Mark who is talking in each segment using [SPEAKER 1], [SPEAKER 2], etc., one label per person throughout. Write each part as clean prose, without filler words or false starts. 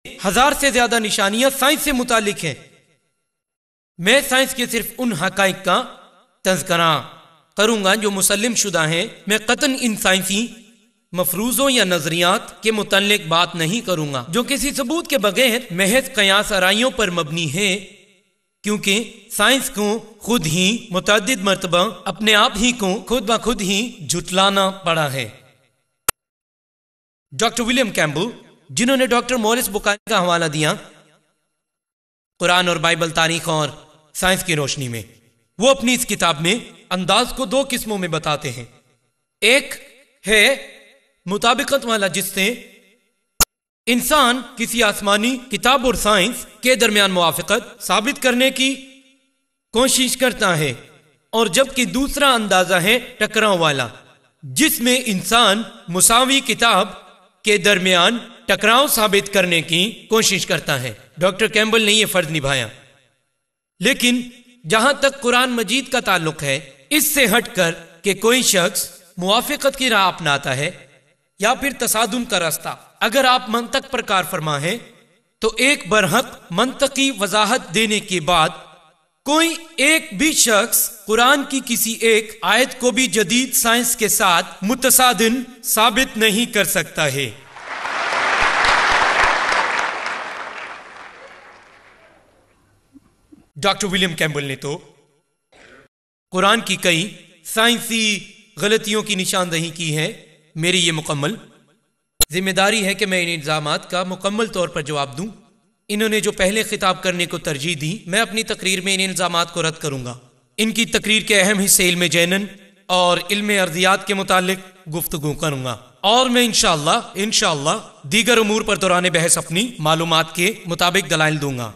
[SPEAKER 1] 1000 سے زیادہ نشانیاں سائنس سے متعلق ہیں۔ میں سائنس کے صرف ان حقائق کا تذکرہ کروں گا جو مسلم شدہ ہیں۔ میں قطعاً ان سائنسی مفروضوں یا نظریات کے متعلق بات نہیں کروں گا جو کسی ثبوت کے بغیر محض قیاس آرائیوں پر مبنی ہیں، کیونکہ سائنس کو خود ہی متعدد مرتبہ اپنے آپ ہی کو خود بخود ہی جھٹلانا پڑا ہے۔ ڈاکٹر ولیم کیمبل، جنہوں نے ڈاکٹر مورس بکاری کا حوالہ دیا قرآن اور بائبل تاریخ اور سائنس کی روشنی میں، وہ اپنی اس کتاب میں انداز کو 2 قسموں میں بتاتے ہیں۔ ایک ہے مطابقت والا، جس سے انسان کسی آسمانی کتاب اور سائنس کے درمیان موافقت ثابت کرنے کی کوشش کرتا ہے، اور جبکہ دوسرا اندازہ ہے ٹکراؤ والا، جس میں انسان مساوی کتاب کے درمیان ٹکراؤ ثابت کرنے کی کوشش کرتا ہے۔ ڈاکٹر کیمبل نے یہ فرض نبھایا، لیکن جہاں تک قرآن مجید کا تعلق ہے، اس سے ہٹ کر کہ کوئی شخص موافقت کی راہ اپناتا ہے یا پھر تصادم کا راستہ، اگر آپ منطق پر کار فرما ہیں تو ایک برحق منطقی وضاحت دینے کے بعد کوئی ایک بھی شخص قرآن کی کسی ایک آیت کو بھی جدید سائنس کے ساتھ متصادم ثابت نہیں کر سکتا ہے۔ ڈاکٹر ولیم کیمبل نے تو قرآن کی کئی سائنسی غلطیوں کی نشاندہی کی ہے۔ میری یہ مکمل ذمہ داری ہے کہ میں ان الزامات کا مکمل طور پر جواب دوں۔ انہوں نے جو پہلے خطاب کرنے کو ترجیح دی، میں اپنی تقریر میں ان الزامات کو رد کروں گا۔ ان کی تقریر کے اہم حصے علم جینن اور علم ارضیات کے متعلق گفتگو کروں گا، اور میں انشاءاللہ دیگر امور پر دوران بحث اپنی معلومات کے مطابق دلائل دوں گا۔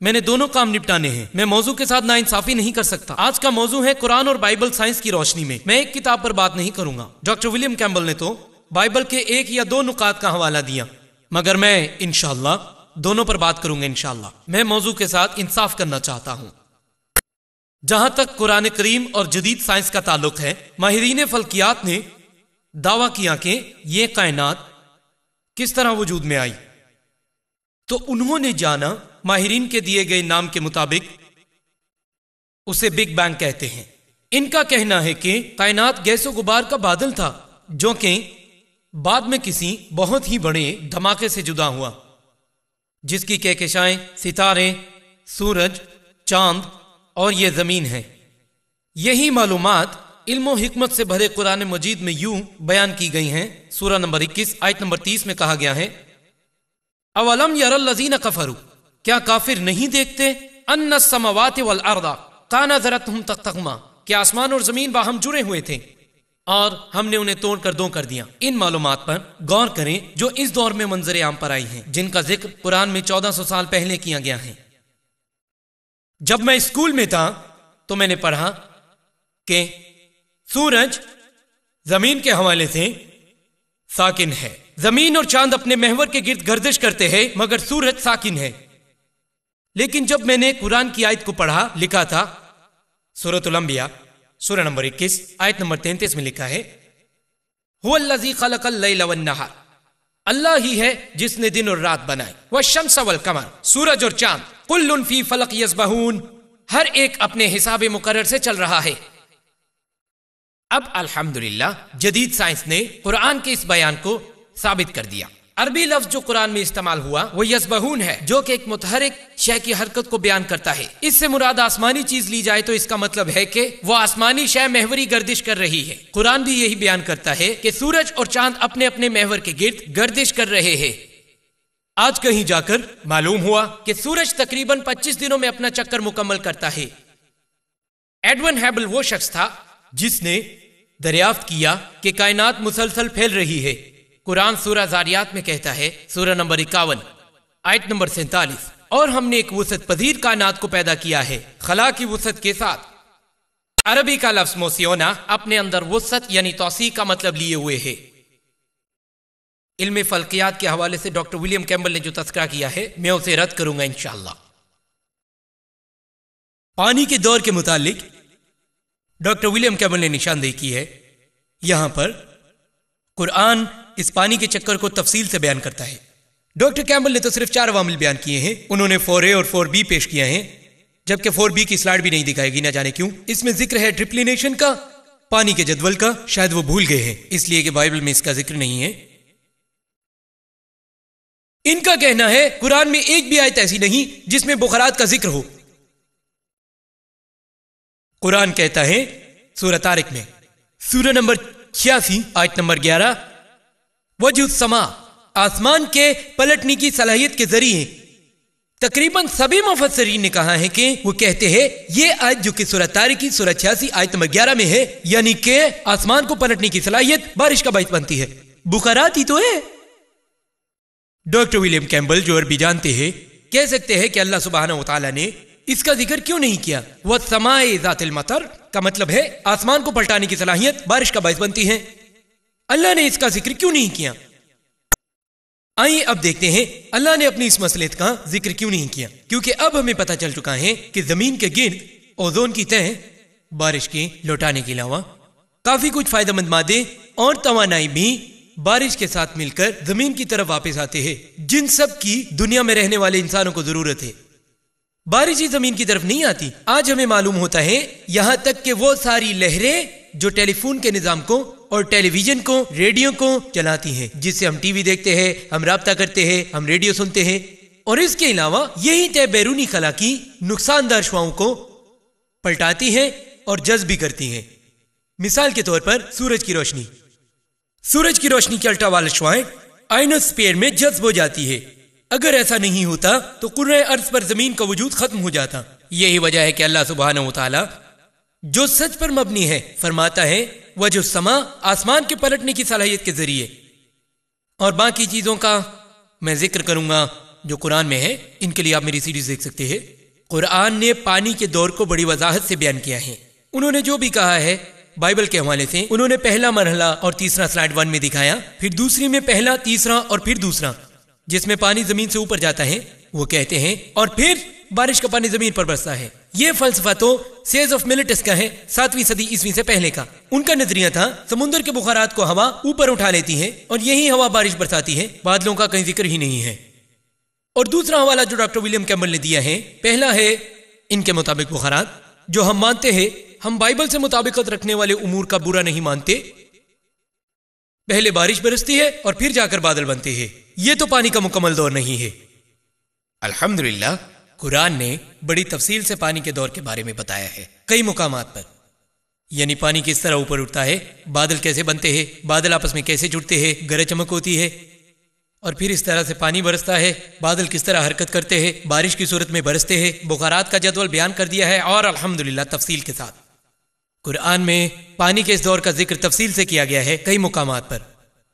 [SPEAKER 1] میں نے دونوں کام نپٹانے ہیں، میں موضوع کے ساتھ ناانصافی نہیں کر سکتا۔ آج کا موضوع ہے قرآن اور بائبل سائنس کی روشنی میں۔ میں ایک کتاب پر بات نہیں کروں گا۔ ڈاکٹر ولیم کیمبل نے تو بائبل کے 1 یا 2 نکات کا حوالہ دیا، مگر میں انشاءاللہ دونوں پر بات کروں گا۔ انشاءاللہ میں موضوع کے ساتھ انصاف کرنا چاہتا ہوں۔ جہاں تک قرآن کریم اور جدید سائنس کا تعلق ہے، ماہرین فلکیات نے دعویٰ کیا کہ یہ کائنات کس طرح وجود میں آئی، تو انہوں نے جانا ماہرین کے دیے گئے نام کے مطابق اسے بگ بینگ کہتے ہیں۔ ان کا کہنا ہے کہ کائنات گیس و غبار کا بادل تھا جو کہ بعد میں کسی بہت ہی بڑے دھماکے سے جدا ہوا، جس کی کہکشائیں ستارے، سورج، چاند اور یہ زمین ہے۔ یہی معلومات علم و حکمت سے بھرے قرآن مجید میں یوں بیان کی گئی ہیں۔ سورہ نمبر 21 آیت نمبر 30 میں کہا گیا ہے، اولم یر الذین کفروا، کیا کافر نہیں دیکھتے، ان السماوات والارض کانتا ذرتهم تقتهما، کہ آسمان اور زمین باہم جڑے ہوئے تھے اور ہم نے انہیں توڑ کر 2 کر دیا۔ ان معلومات پر غور کریں جو اس دور میں منظر عام پر آئی ہیں، جن کا ذکر قرآن میں 1400 سال پہلے کیا گیا ہے۔ جب میں اسکول میں تھا تو میں نے پڑھا کہ سورج زمین کے حوالے سے ساکن ہے، زمین اور چاند اپنے محور کے گرد گردش کرتے ہیں مگر سورج ساکن ہے۔ لیکن جب میں نے قرآن کی آیت کو پڑھا، لکھا تھا سورۃ الانبیاء سورہ نمبر 21 آیت نمبر 33 میں لکھا ہے، هو الذی خلق اللیل والنہار، اللہ ہی ہے جس نے دن اور رات بنائے، والشمس والقمر، سورج اور چاند، کل فی فلک یسبحون، ہر ایک اپنے حساب مقرر سے چل رہا ہے۔ اب الحمدللہ جدید سائنس نے قرآن کے اس بیان کو ثابت کر دیا۔ عربی لفظ جو قرآن میں استعمال ہوا وہ یسبحون ہے، جو کہ ایک متحرک شے کی حرکت کو بیان کرتا ہے۔ اس سے مراد آسمانی چیز لی جائے تو اس کا مطلب ہے کہ وہ آسمانی شے محوری گردش کر رہی ہے۔ قرآن بھی یہی بیان کرتا ہے کہ سورج اور چاند اپنے اپنے محور کے گرد گردش کر رہے ہیں۔ آج کہیں جا کر معلوم ہوا کہ سورج تقریباً 25 دنوں میں اپنا چکر مکمل کرتا ہے۔ ایڈون ہیبل وہ شخص تھا جس نے دریافت کیا کہ کائنات مسلسل پھیل رہی ہے۔ قرآن سورہ زاریات میں کہتا ہے، سورہ نمبر 51 آیت نمبر 47، اور ہم نے ایک وسعت پذیر کائنات کو پیدا کیا ہے خلا کی وسعت کے ساتھ۔ عربی کا لفظ موسیونا اپنے اندر وسعت یعنی توسیع کا مطلب لیے ہوئے ہے۔ علم فلکیات کے حوالے سے ڈاکٹر ولیم کیمبل نے جو تذکرہ کیا ہے میں اسے رد کروں گا انشاءاللہ۔ پانی کے دور کے متعلق ڈاکٹر ولیم کیمبل نے نشاندہی کی ہے۔ یہاں پر قرآن اس پانی کے چکر کو تفصیل سے بیان کرتا ہے۔ ڈاکٹر کیمبل نے تو صرف 4 عوامل بیان کیے ہیں. انہوں نے 4A اور 4B پیش کیا ہیں، جبکہ 4B کی سلائیڈ بھی نہیں دکھائے گی، نہ جانے کیوں. اس میں ذکر ہے ٹرپلینیشن کا، پانی کے جدول کا. شاید وہ بھول گئے ہیں اس لیے کہ بائبل میں اس کا ذکر نہیں ہے. ان کا کہنا ہے قرآن میں ایک بھی آیت ایسی نہیں جس میں بخارات کا ذکر ہو. قرآن کہتا ہے سورہ طارق میں سورہ نمبر 86 آیت نمبر 11، وجہ السما، آسمان کے پلٹنے کی صلاحیت کے ذریعے. تقریباً سبھی مفسرین نے کہا ہے کہ وہ کہتے ہیں یہ آیت جو کہ سورہ طارق کی سورہ 86 آیت نمبر 11 میں ہے، یعنی کہ آسمان کو پلٹنے کی صلاحیت بارش کا باعث بنتی ہے. بخارات ہی تو ہے. ڈاکٹر ولیم کیمبل جو عربی جانتے ہیں کہہ سکتے ہیں کہ اللہ سبحانہ و تعالیٰ نے اس کا ذکر کیوں نہیں کیا. وَالسَّمَاءِ ذَاتِ الْمَطَرِ کا مطلب ہے آسمان کو پلٹانے کی صلاحیت بارش کا باعث بنتی ہے. اللہ نے اس کا ذکر کیوں نہیں کیا؟ آئیے اب دیکھتے ہیں اللہ نے اپنی اس مسئلے کا ذکر کیوں نہیں کیا. کیونکہ اب ہمیں پتہ چل چکا ہے کہ زمین کے گرد اوزون کی تہ بارش کے لوٹانے کے علاوہ کافی کچھ فائدہ مند مادے اور توانائی بھی بارش کے ساتھ مل کر زمین کی طرف واپس آتے ہیں، جن سب کی دنیا میں رہنے والے انسانوں کو ضرورت ہے. بارش ہی زمین کی طرف نہیں آتی. آج ہمیں معلوم ہوتا ہے یہاں تک کہ وہ ساری لہریں جو ٹیلی فون کے نظام کو اور ٹیلی ویژن کو، ریڈیو کو چلاتی ہیں، جس سے ہم ٹی وی دیکھتے ہیں، ہم رابطہ کرتے ہیں، ہم ریڈیو سنتے ہیں، اور اس کے علاوہ یہی طے بیرونی خلا کی نقصان دہ شعاؤں کو پلٹاتی ہیں اور جذب بھی کرتی ہیں. مثال کے طور پر سورج کی روشنی. سورج کی روشنی کی الٹرا وائلٹ شعاعیں آئنوسفیئر میں جذب ہو جاتی ہے. اگر ایسا نہیں ہوتا تو کرۂ ارض پر زمین کا وجود ختم ہو جاتا. یہی وجہ ہے کہ اللہ سبحانہ و تعالی جو سچ پر مبنی ہے فرماتا ہے وجہ السما، آسمان کے پلٹنے کی صلاحیت کے ذریعے. اور باقی چیزوں کا میں ذکر کروں گا جو قرآن میں ہے. ان کے لیے آپ میری سیریز دیکھ سکتے ہیں. قرآن نے پانی کے دور کو بڑی وضاحت سے بیان کیا ہے. انہوں نے جو بھی کہا ہے بائبل کے حوالے سے، انہوں نے پہلا مرحلہ اور تیسرا سلائیڈ 1 میں دکھایا، پھر دوسری میں پہلا، تیسرا اور پھر دوسرا، جس میں پانی زمین سے اوپر جاتا ہے وہ کہتے ہیں، اور پھر بارش کا پانی زمین پر برستا ہے. یہ فلسفہ تو سیز آف ملٹس کا ہے، 7ویں صدی عیسوی سے پہلے کا. ان کا نظریہ تھا سمندر کے بخارات کو ہوا اوپر اٹھا لیتی ہے اور یہی ہوا بارش برساتی ہے، بادلوں کا کہیں ذکر ہی نہیں ہے. اور دوسرا حوالہ جو ڈاکٹر ولیم کیمبل نے دیا ہے، پہلا ہے ان کے مطابق بخارات جو ہم مانتے ہیں. ہم بائبل سے مطابقت رکھنے والے امور کا برا نہیں مانتے. پہلے بارش برستی ہے اور پھر جا کر بادل بنتے ہیں. یہ تو پانی کا مکمل دور نہیں ہے. الحمدللہ قرآن نے بڑی تفصیل سے پانی کے دور کے بارے میں بتایا ہے کئی مقامات پر. یعنی پانی کس طرح اوپر اٹھتا ہے، بادل کیسے بنتے ہیں، بادل آپس میں کیسے جڑتے ہیں، گرج چمک ہوتی ہے، اور پھر اس طرح سے پانی برستا ہے، بادل کس طرح حرکت کرتے ہیں، بارش کی صورت میں برستے ہیں. بخارات کا جدول بیان کر دیا ہے اور الحمدللہ تفصیل کے ساتھ. قرآن میں پانی کے اس دور کا ذکر تفصیل سے کیا گیا ہے کئی مقامات پر.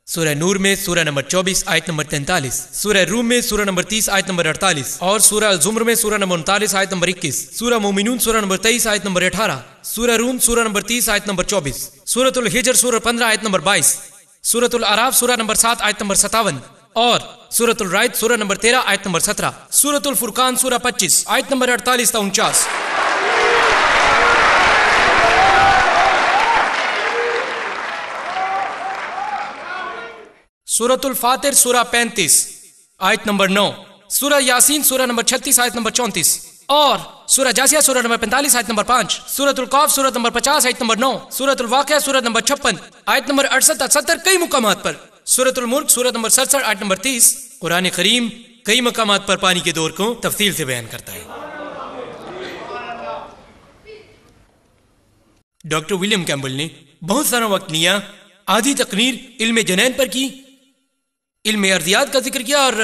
[SPEAKER 1] سورہ نور میں سورہ نمبر 24 آیت نمبر 43، سورہ روم میں سورہ نمبر 30 آیت نمبر 48، اور سورہ الزمر میں سورہ نمبر 39 آیت نمبر 21، سورہ مومنون سورہ نمبر 23 آیت نمبر 18، سورہ روم سورہ نمبر 30 آیت نمبر 24، سورۃ الحجر سورہ 15 آیت نمبر 22، سورۃ الاعراف سورہ نمبر 7 آیت نمبر 57، اور سورۃ الرعد سورہ نمبر 13 آیت نمبر 17، سورۃ الفرقان سورہ 25 آیت نمبر 48 تا 49۔ سورۃ الفاتر سورہ 35 آیت نمبر 9، سورہ یاسین سورہ نمبر 36 آیت نمبر 34، اور سورہ جاسیہ سورہ نمبر 45 آیت نمبر 5، سورۃ القاف سورہ نمبر 50 آیت نمبر 9، سورۃ الواقعہ سورہ نمبر 56 آیت نمبر 68 تا 70 کئی مقامات پر، سورۃ الملک سورہ نمبر 67 آیت نمبر 30۔ قرآن کریم کئی مقامات پر پانی کے دور کو تفصیل سے بیان کرتا ہے۔ ڈاکٹر ولیم کیمبل نے بہت سارا وقت لیا، آدھی تقریر علم جنین پر کی، علم ارضیات کا ذکر کیا اور